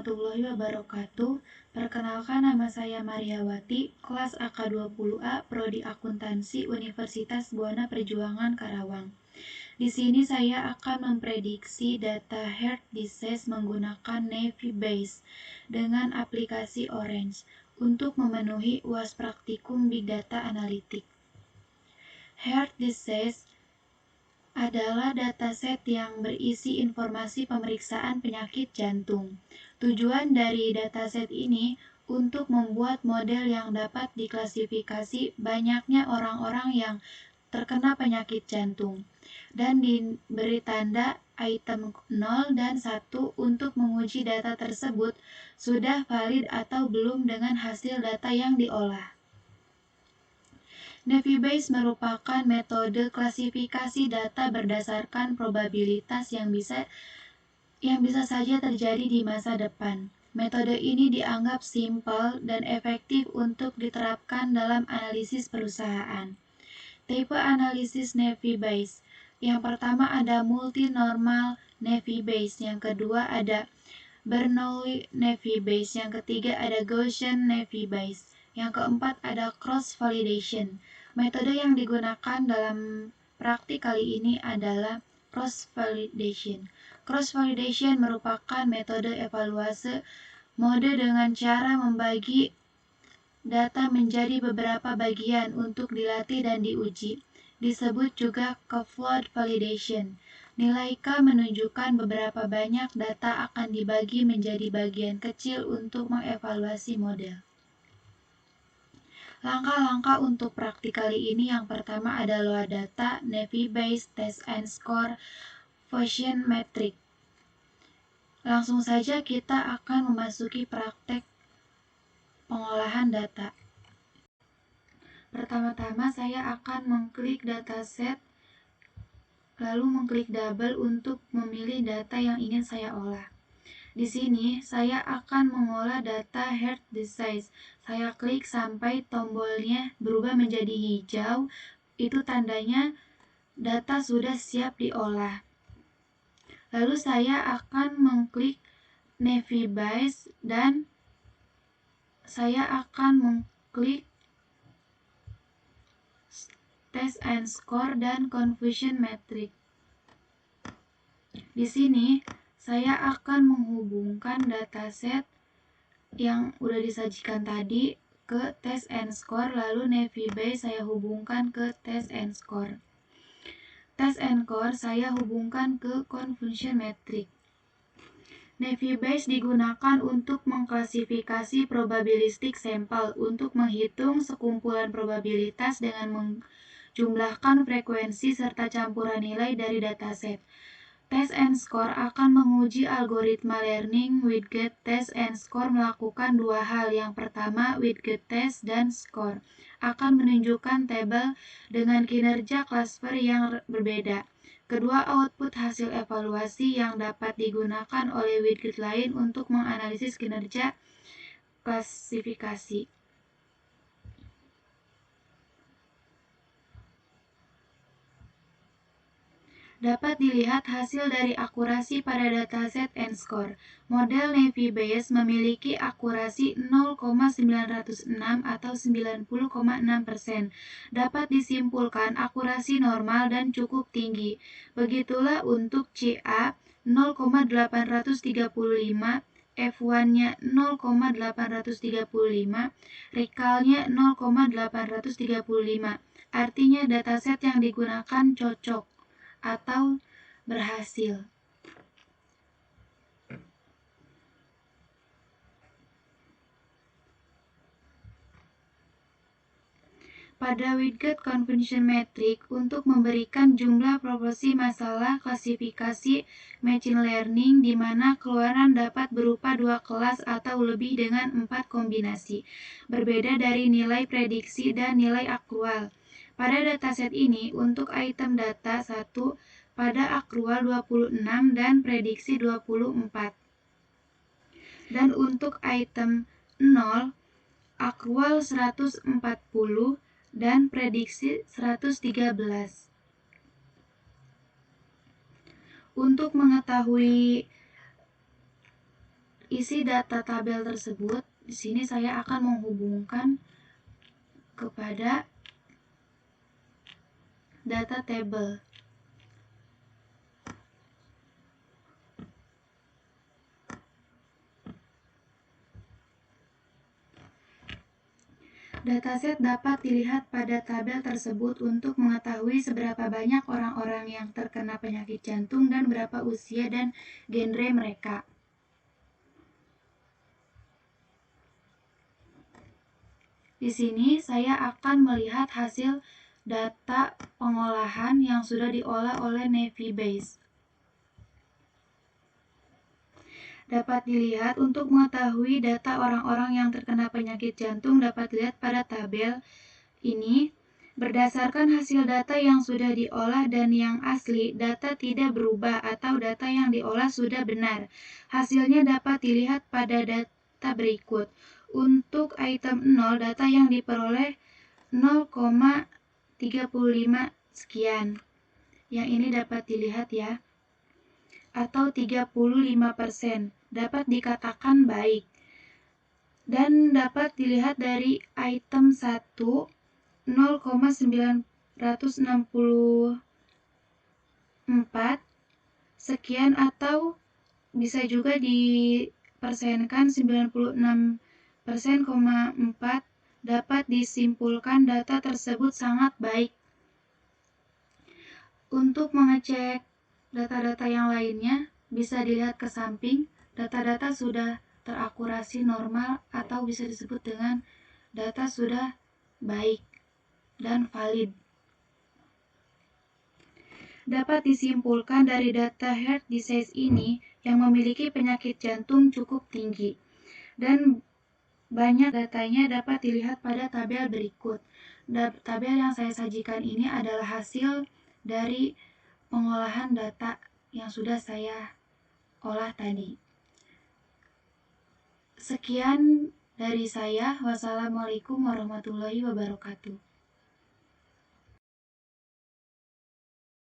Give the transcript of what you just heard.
warahmatullahi wabarakatuh. Perkenalkan, nama saya Mariawati, kelas AK20A, Prodi Akuntansi, Universitas Buana Perjuangan Karawang. Di sini saya akan memprediksi data heart disease menggunakan Navy Base dengan aplikasi Orange untuk memenuhi UAS Praktikum Big Data Analytics. Heart disease adalah dataset yang berisi informasi pemeriksaan penyakit jantung. Tujuan dari dataset ini untuk membuat model yang dapat diklasifikasi banyaknya orang-orang yang terkena penyakit jantung dan diberi tanda item 0 dan 1 untuk menguji data tersebut sudah valid atau belum dengan hasil data yang diolah. Navy Base merupakan metode klasifikasi data berdasarkan probabilitas yang bisa saja terjadi di masa depan. Metode ini dianggap simpel dan efektif untuk diterapkan dalam analisis perusahaan. Tipe analisis Navy Base. Yang pertama ada multi-normal Navy Base, yang kedua ada Bernoulli Navy Base, yang ketiga ada Gaussian Navy Base, yang keempat ada cross validation. Metode yang digunakan dalam praktik kali ini adalah cross validation. Cross validation merupakan metode evaluasi mode dengan cara membagi data menjadi beberapa bagian untuk dilatih dan diuji. Disebut juga keyword validation. Nilai K menunjukkan beberapa banyak data akan dibagi menjadi bagian kecil untuk mengevaluasi model. Langkah-langkah untuk praktik kali ini yang pertama ada load data, Navy Base, Test and Score, Fusion Metric. Langsung saja kita akan memasuki praktek pengolahan data. Pertama-tama saya akan mengklik dataset, lalu mengklik double untuk memilih data yang ingin saya olah. Di sini saya akan mengolah data heart disease. Saya klik sampai tombolnya berubah menjadi hijau. Itu tandanya data sudah siap diolah. Lalu saya akan mengklik Navy Base dan saya akan mengklik Test and Score dan Confusion Metric. Di sini saya akan menghubungkan dataset yang udah disajikan tadi ke Test and Score, lalu Navy Base saya hubungkan ke Test and Score. Test and Score saya hubungkan ke Confusion Metric. Navy Base digunakan untuk mengklasifikasi probabilistik sampel untuk menghitung sekumpulan probabilitas dengan menjumlahkan frekuensi serta campuran nilai dari dataset. Test and Score akan menguji algoritma learning widget. Test and Score melakukan dua hal. Yang pertama, widget test dan score akan menunjukkan tabel dengan kinerja cluster yang berbeda. Kedua, output hasil evaluasi yang dapat digunakan oleh widget lain untuk menganalisis kinerja klasifikasi. Dapat dilihat hasil dari akurasi pada dataset and score. Model Navy Base memiliki akurasi 0,906 atau 90,6%. Dapat disimpulkan akurasi normal dan cukup tinggi. Begitulah untuk CA 0,835, F1-nya 0,835, recall-nya 0,835. Artinya dataset yang digunakan cocok atau berhasil. Pada widget Confusion Metric untuk memberikan jumlah proporsi masalah klasifikasi machine learning di mana keluaran dapat berupa dua kelas atau lebih dengan 4 kombinasi, berbeda dari nilai prediksi dan nilai akrual. Pada dataset ini, untuk item data 1 pada akrual 26 dan prediksi 24. Dan untuk item 0, akrual 140 dan prediksi 113. Untuk mengetahui isi data tabel tersebut, di sini saya akan menghubungkan kepada data table. Dataset dapat dilihat pada tabel tersebut untuk mengetahui seberapa banyak orang-orang yang terkena penyakit jantung dan berapa usia dan genre mereka. Di sini saya akan melihat hasil data pengolahan yang sudah diolah oleh Navibase. Dapat dilihat untuk mengetahui data orang-orang yang terkena penyakit jantung dapat dilihat pada tabel ini. Berdasarkan hasil data yang sudah diolah dan yang asli, data tidak berubah atau data yang diolah sudah benar. Hasilnya dapat dilihat pada data berikut. Untuk item 0, data yang diperoleh 0,35 sekian. Yang ini dapat dilihat ya. Atau 35%. Dapat dikatakan baik. Dan dapat dilihat dari item 1, 0,964 sekian atau bisa juga dipersenkan 96,4. Dapat disimpulkan data tersebut sangat baik. Untuk mengecek data-data yang lainnya bisa dilihat ke samping. Data-data sudah terakurasi normal atau bisa disebut dengan data sudah baik dan valid. Dapat disimpulkan dari data heart disease ini yang memiliki penyakit jantung cukup tinggi dan banyak datanya dapat dilihat pada tabel berikut. Tabel yang saya sajikan ini adalah hasil dari pengolahan data yang sudah saya olah tadi. Sekian dari saya. Wassalamualaikum warahmatullahi wabarakatuh.